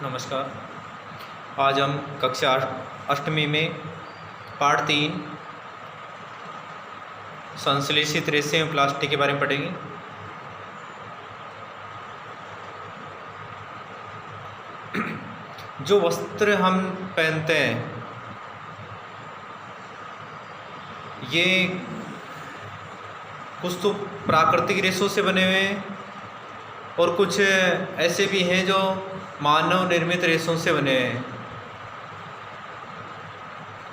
नमस्कार। आज हम कक्षा अष्टमी में पाठ 3 संश्लेषित रेशे एवं प्लास्टिक के बारे में पढ़ेंगे। जो वस्त्र हम पहनते हैं ये कुछ तो प्राकृतिक रेशों से बने हुए हैं और कुछ ऐसे भी हैं जो मानव निर्मित रेशों से बने हैं।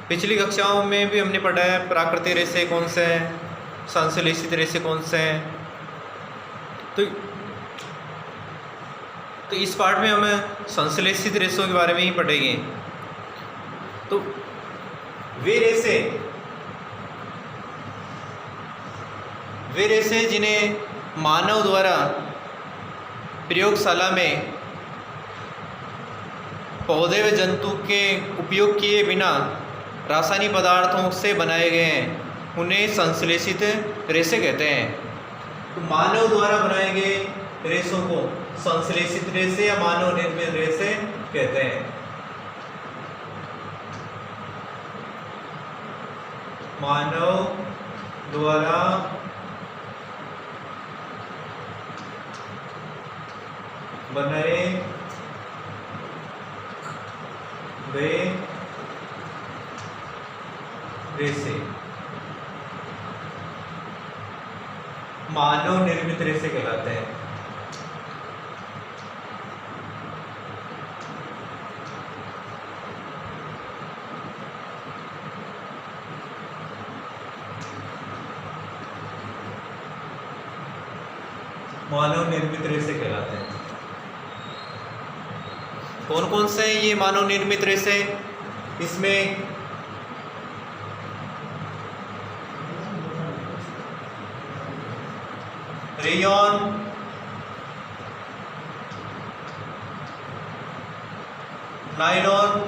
पिछली कक्षाओं में भी हमने पढ़ा है प्राकृतिक रेशे कौन से हैं, संश्लेषित रेशे कौन से हैं। तो इस पाठ में हम संश्लेषित रेशों के बारे में ही पढ़ेंगे। तो वे रेशे जिन्हें मानव द्वारा प्रयोगशाला में पौधे व जंतु के उपयोग किए बिना रासायनिक पदार्थों से बनाए गए हैं, उन्हें संश्लेषित रेशे कहते हैं। तो मानव द्वारा बनाए गए रेशों को संश्लेषित रेशे या मानव निर्मित रेशे कहते हैं। मानव द्वारा बनाए वे रेशे मानव निर्मित रेशे कहलाते हैं। मानव निर्मित रेशे कहलाते हैं। कौन कौन से ये मानव निर्मित रेशे? इसमें रेयॉन, नायलॉन,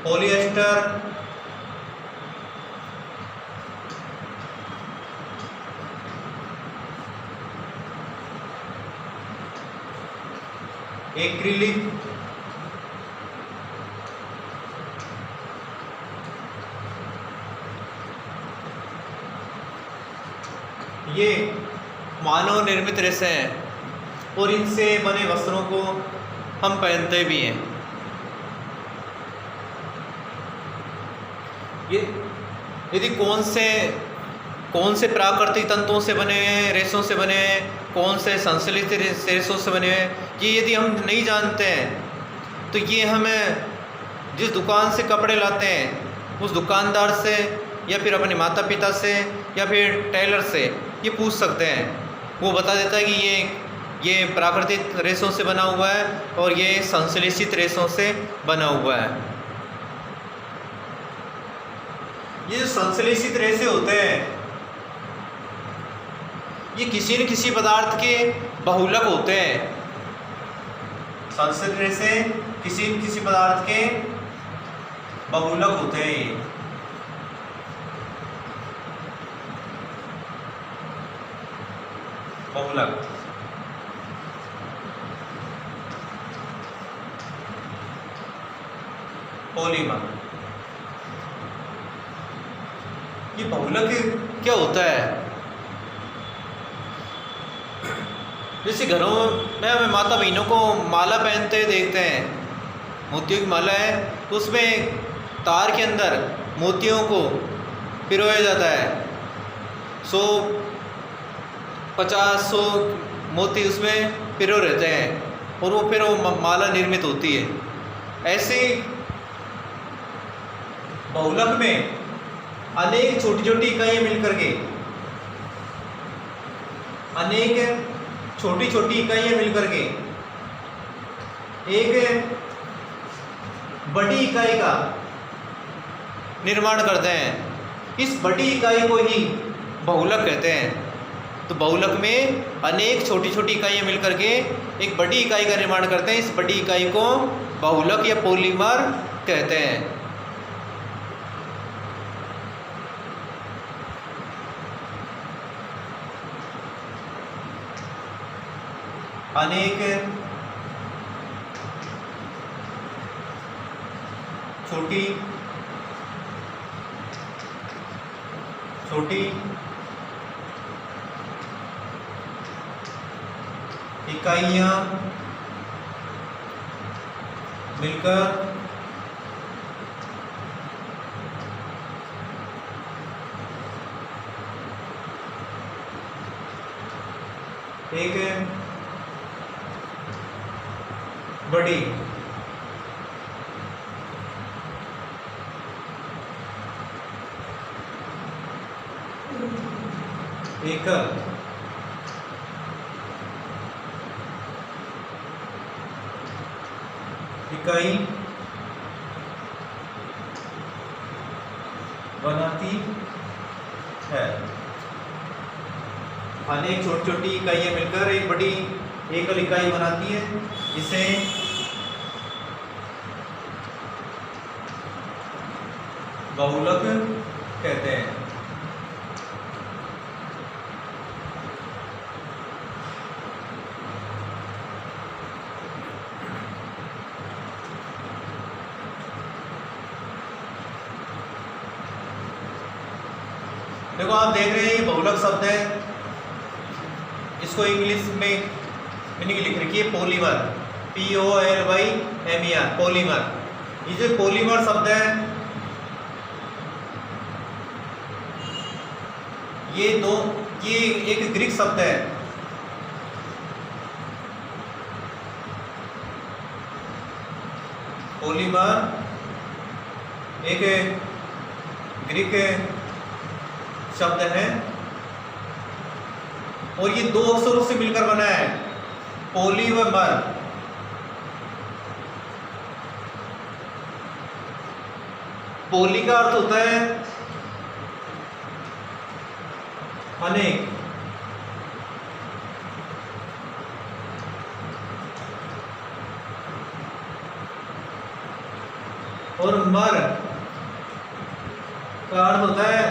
पॉलिएस्टर, एक्रिलिक, ये मानव निर्मित रेशे हैं और इनसे बने वस्त्रों को हम पहनते भी हैं। ये यदि कौन से प्राकृतिक तंतुओं से बने हैं, रेशों से बने हैं, कौन से संश्लेषित रेशों से बने हैं, ये यदि हम नहीं जानते हैं तो ये हमें जिस दुकान से कपड़े लाते हैं उस दुकानदार से या फिर अपने माता पिता से या फिर टेलर से ये पूछ सकते हैं। वो बता देता है कि ये प्राकृतिक रेशों से बना हुआ है और ये संश्लेषित रेशों से बना हुआ है। ये जो संश्लेषित रेशे होते हैं ये किसी न किसी पदार्थ के बहुलक होते हैं। संश्लेषित रेशे किसी न किसी पदार्थ के बहुलक होते हैं। ये बहुलक पॉलीमर। ये बहुलक क्या होता है? जैसे घरों में हमें माता बहनों को माला पहनते हुए देखते हैं, मोतियों की माला है तो उसमें तार के अंदर मोतियों को पिरोया जाता है। 150-100 मोती उसमें पिरो रहते हैं और वो फिर वो माला निर्मित होती है। ऐसे बहुलक में अनेक छोटी छोटी इकाइयाँ मिलकर के एक बड़ी इकाई का निर्माण करते हैं। इस बड़ी इकाई को ही बहुलक कहते हैं। तो बहुलक में अनेक छोटी छोटी इकाइयाँ मिलकर के एक बड़ी इकाई का निर्माण करते हैं। इस बड़ी इकाई को बहुलक या पॉलीमर कहते हैं। अनेक छोटी छोटी इकाइयां मिलकर एक बड़ी एकल इकाई बनाती है। अनेक छोटी छोटी इकाइयां मिलकर एक बड़ी एकल इकाई बनाती है, जिसे बहुलक कहते हैं। देखो आप देख रहे हैं ये बहुलक शब्द है, इसको इंग्लिश में मीनिंग लिख रखी है पॉलीमर, POLYMER, पॉलीमर। ये जो पॉलीमर शब्द है ये एक ग्रीक शब्द है। पॉलीमर एक ग्रीक शब्द है और ये दो अक्षरों से मिलकर बना है, पोली व मर। पोली का अर्थ होता है अनेक, और मर का अर्थ होता है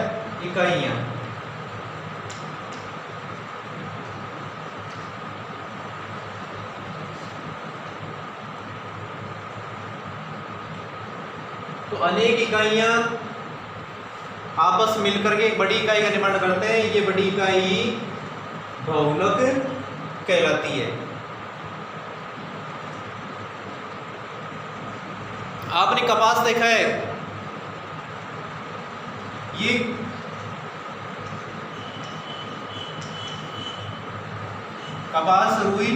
इकाइयां। तो अनेक इकाइयां आपस मिलकर के एक बड़ी इकाई का निर्माण करते हैं। ये बड़ी इकाई बहुलक कहलाती है। आपने कपास देखा है, ये कपास रुई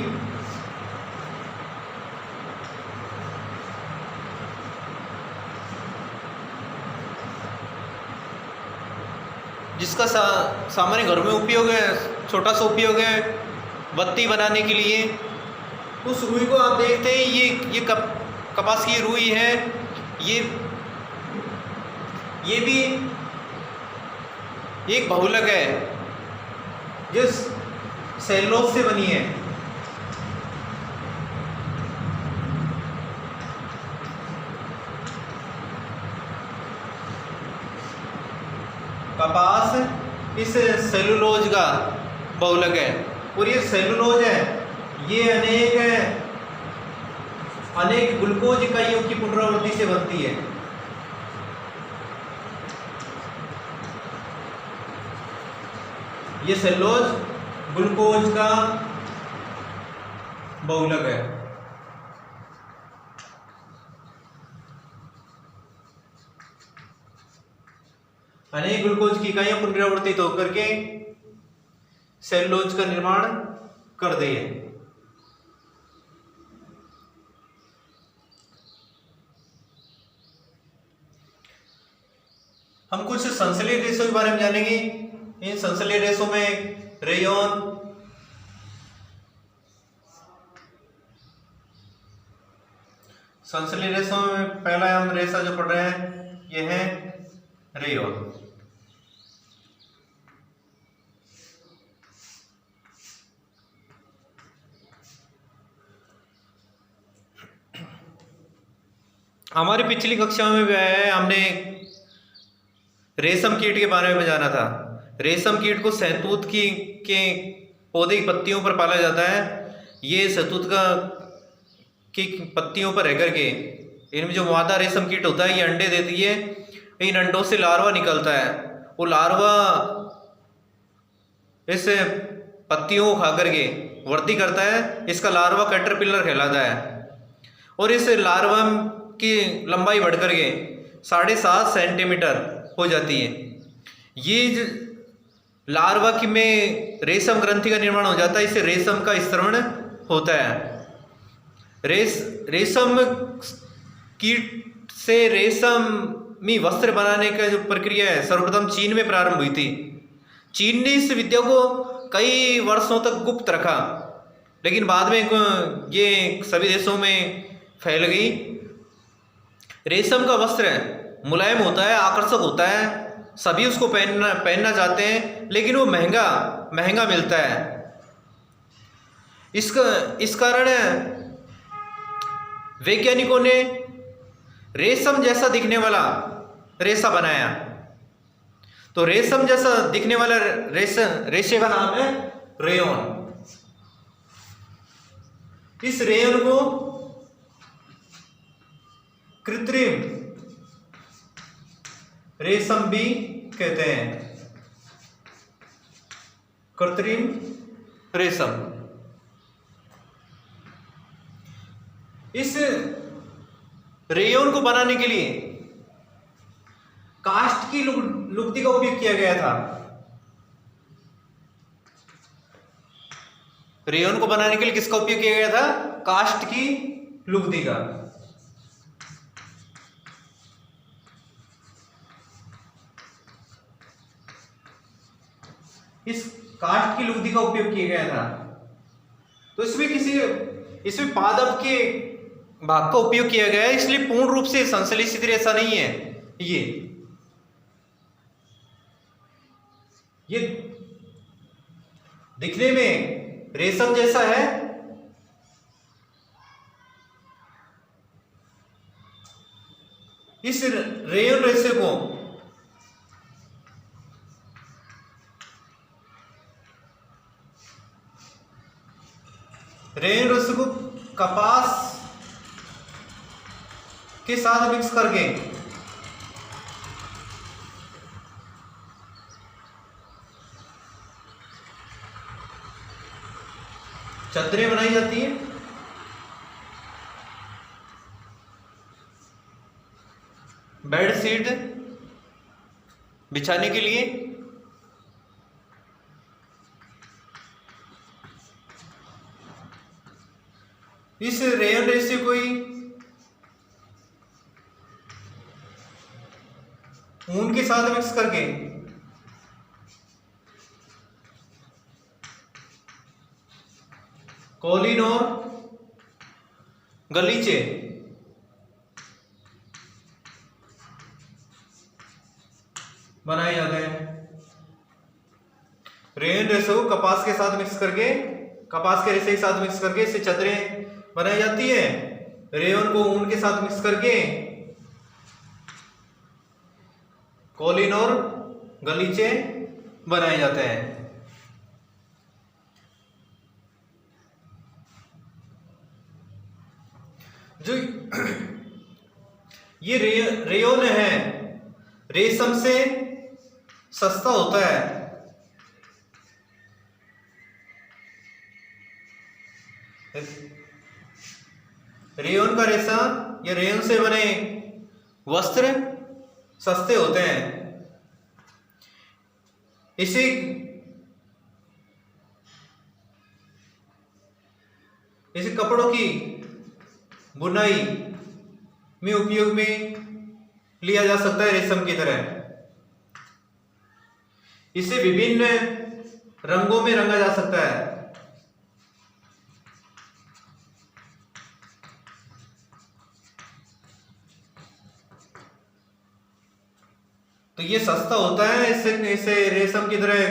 जिसका सामान्य घर में उपयोग है, छोटा सा उपयोग है बत्ती बनाने के लिए। उस रुई को आप देखते हैं, ये कपास की रुई है, ये भी एक बहुलक है जिस सेलुलोज से बनी है। कपास इस सेलुलोज का बहुलक है और ये सेलुलोज है, ये अनेक ग्लूकोज इकाइयों की पुनरावृत्ति से बनती है। ये सेलुलोज ग्लूकोज का बहुलक है। अनेक ग्लूकोज की इकाइयां पुनरावर्तित होकर के सेलुलोज का निर्माण कर दी है। हम कुछ संश्लेषित रेशों के बारे में जानेंगे। इन संश्लेषित रेशों में रेयॉन, संश्लेषित रेशों में पहला हम रेशा जो पढ़ रहे हैं यह है रेयॉन। हमारी पिछली कक्षा में भी आया है, हमने रेशम कीट के बारे में जाना था। रेशम कीट को शहतूत के पौधे की पत्तियों पर पाला जाता है। ये शहतूत का की पत्तियों पर रह करके इनमें जो मादा रेशम कीट होता है ये अंडे देती है। इन अंडों से लार्वा निकलता है। वो लार्वा इस पत्तियों को खा करके वृद्धि करता है। इसका लार्वा कैटरपिलर कहलाता है। और इस लार्वा की लंबाई बढ़ करके 7.5 सेंटीमीटर हो जाती है। ये लार्वा की में रेशम ग्रंथि का निर्माण हो जाता है। इससे रेशम का स्रवण होता है। रेशम कीट से रेशमी वस्त्र बनाने का जो प्रक्रिया है सर्वप्रथम चीन में प्रारंभ हुई थी। चीन ने इस विद्या को कई वर्षों तक गुप्त रखा, लेकिन बाद में ये सभी देशों में फैल गई। रेशम का वस्त्र मुलायम होता है, आकर्षक होता है, सभी उसको पहनना चाहते हैं, लेकिन वो महंगा मिलता है। इस कारण वैज्ञानिकों ने रेशम जैसा दिखने वाला रेशा बनाया। तो रेशम जैसा दिखने वाला रेशे का नाम है रेयॉन। इस रेयॉन को कृत्रिम रेशम भी कहते हैं। कृत्रिम रेशम। इस रेयॉन को बनाने के लिए काष्ठ की लुगदी का उपयोग किया गया था। रेयॉन को बनाने के लिए किसका उपयोग किया गया था? काष्ठ की लुगदी का। इस काष्ठ की लुगदी का उपयोग किया गया था। तो इसमें पादप के भाग का उपयोग किया गया है, इसलिए पूर्ण रूप से संश्लेषित रेशा नहीं है। ये दिखने में रेशम जैसा है, इस रेयॉन रेशे को कपास के साथ मिक्स करके चादरें बनाई जाती है। बेडशीट बिछाने के लिए। इस रेयॉन रेशे को ही ऊन के साथ मिक्स करके कॉलिन और गलीचे बनाए जाते हैं। रेयॉन रेशे को कपास के साथ मिक्स करके, कपास के रेशे के साथ मिक्स करके इससे चादरें बनाई जाती है। रेयॉन को ऊन के साथ मिक्स करके कॉलिन और गलीचे बनाए जाते हैं। जो ये रेयॉन है रेशम से सस्ता होता है। रेयॉन का रेशा या रेयॉन से बने वस्त्र सस्ते होते हैं। इसे कपड़ों की बुनाई में उपयोग में लिया जा सकता है रेशम की तरह। इसे विभिन्न रंगों में रंगा जा सकता है। तो ये सस्ता होता है। इसे रेशम की तरह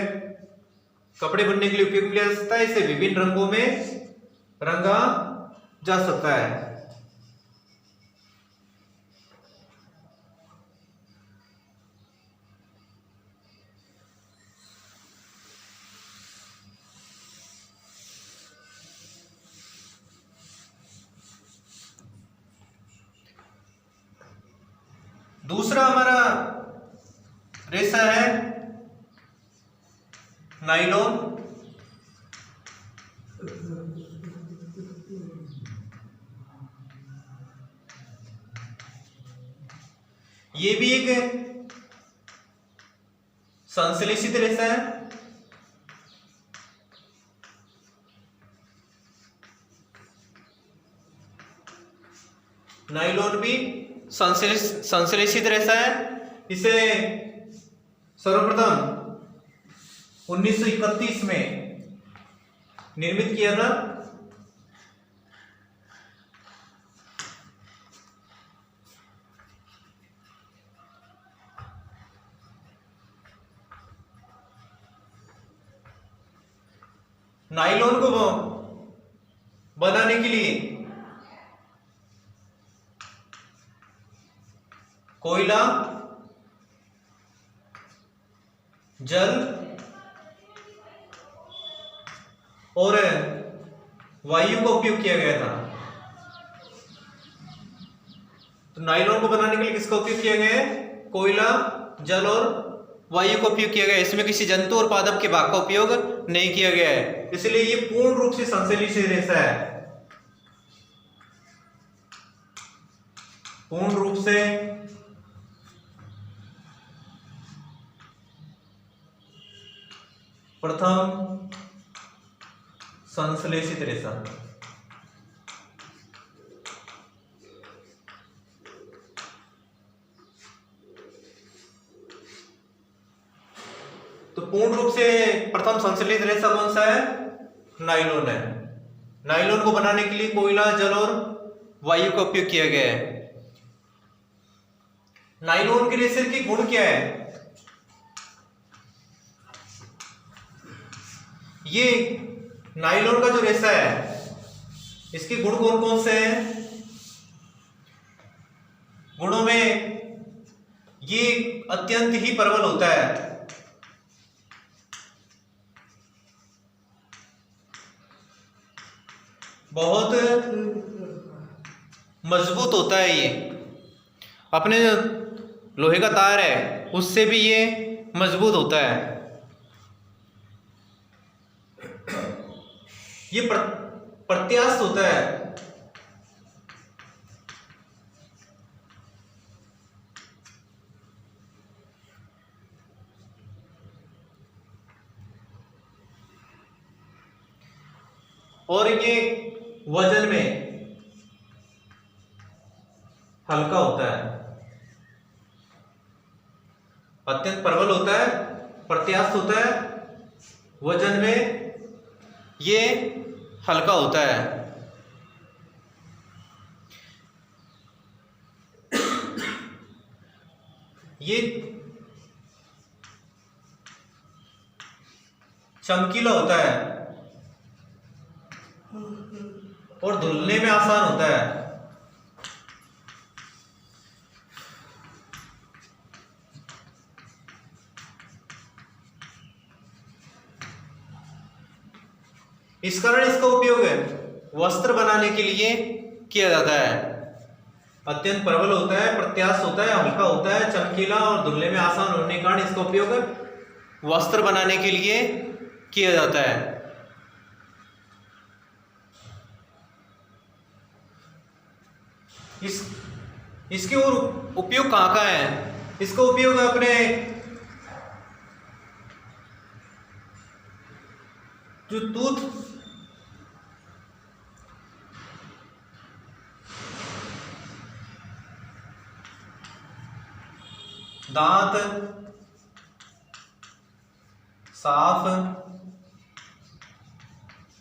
कपड़े बुनने के लिए उपयोग लिया जा सकता है। इसे विभिन्न रंगों में रंगा जा सकता है। दूसरा हमारा रेशा है नाइलॉन। ये भी एक संश्लेषित रेशा है। नाइलॉन भी संश्लेषित रेशा है। इसे सर्वप्रथम 1931 में निर्मित किया था। नाइलॉन को बनाने के लिए कोयला, जल और वायु का उपयोग किया गया था। तो नाइलॉन को बनाने के लिए किसका उपयोग किया गया है? कोयला, जल और वायु का उपयोग किया गया है। इसमें किसी जंतु और पादप के भाग का उपयोग नहीं किया गया है, इसलिए ये पूर्ण रूप से संश्लेषित रेशा है। पूर्ण रूप से प्रथम संश्लेषित रेशा। तो पूर्ण रूप से प्रथम संश्लेषित रेशा कौन सा है? नाइलॉन है। नाइलॉन को बनाने के लिए कोयला, जल और वायु का उपयोग किया गया है। नाइलॉन के रेशे की गुण क्या है? ये नाइलॉन का जो रेशा है, इसके गुण कौन कौन से हैं? गुणों में ये अत्यंत ही प्रबल होता है। बहुत मजबूत होता है। ये अपने जो लोहे का तार है उससे भी ये मजबूत होता है। ये प्रत्यास्थ होता है। और ये वजन में हल्का होता है। अत्यंत प्रबल होता है, प्रत्यास्थ होता है, वजन में ये हल्का होता है। ये चमकीला होता है और धुलने में आसान होता है। इस कारण इसका उपयोग वस्त्र बनाने के लिए किया जाता है। अत्यंत प्रबल होता है, प्रत्यास्थ होता है, हल्का होता है, चमकीला और धुलने में आसान होने के कारण इसका उपयोग वस्त्र बनाने के लिए किया जाता है। इसके और उपयोग कहाँ है? इसका उपयोग अपने जो दांत साफ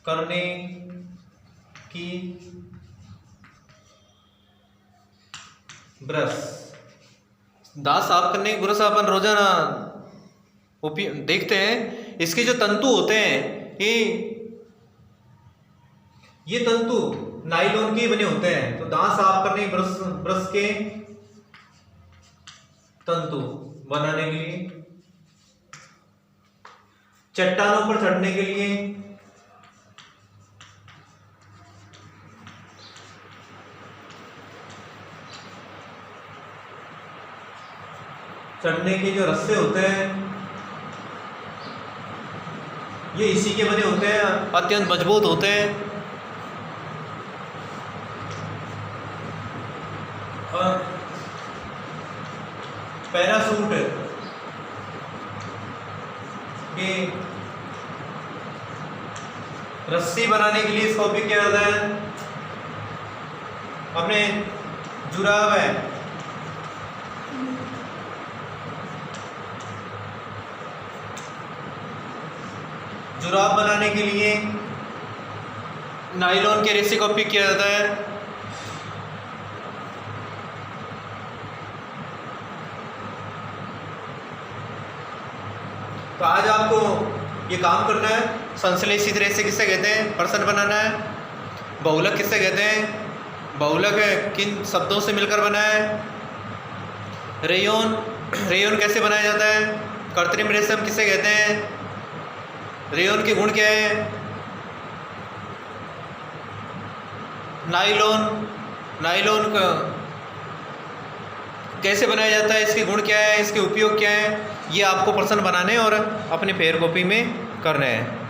करने की ब्रश, दांत साफ करने की ब्रश अपन रोजाना उपयोग देखते हैं। इसके जो तंतु होते हैं ये तंतु नाइलॉन के बने होते हैं। तो दांत साफ करने की ब्रश के तंतु बनाने के लिए, चट्टानों पर चढ़ने के लिए, चढ़ने के जो रस्से होते हैं ये इसी के बने होते हैं, अत्यंत मजबूत होते हैं। और पैराशूट की रस्सी बनाने के लिए इसका उपयोग किया जाता है। अपने जुराब है, जुराब बनाने के लिए नायलॉन के रेशे का उपयोग किया जाता है। तो आज आपको ये काम करना है। संश्लेषित रेशे किससे कहते हैं, प्रश्न बनाना है। बहुलक किससे कहते हैं, बहुलक किन शब्दों से मिलकर बना है। रेयॉन, रेयॉन कैसे बनाया जाता है। कृत्रिम रेशम किसे कहते हैं, रेयॉन के गुण क्या है। नायलॉन, नायलॉन का कैसे बनाया जाता है, इसके गुण क्या है, इसके उपयोग क्या है, ये आपको प्रश्न बनाने और अपने फेयर कॉपी में करने हैं।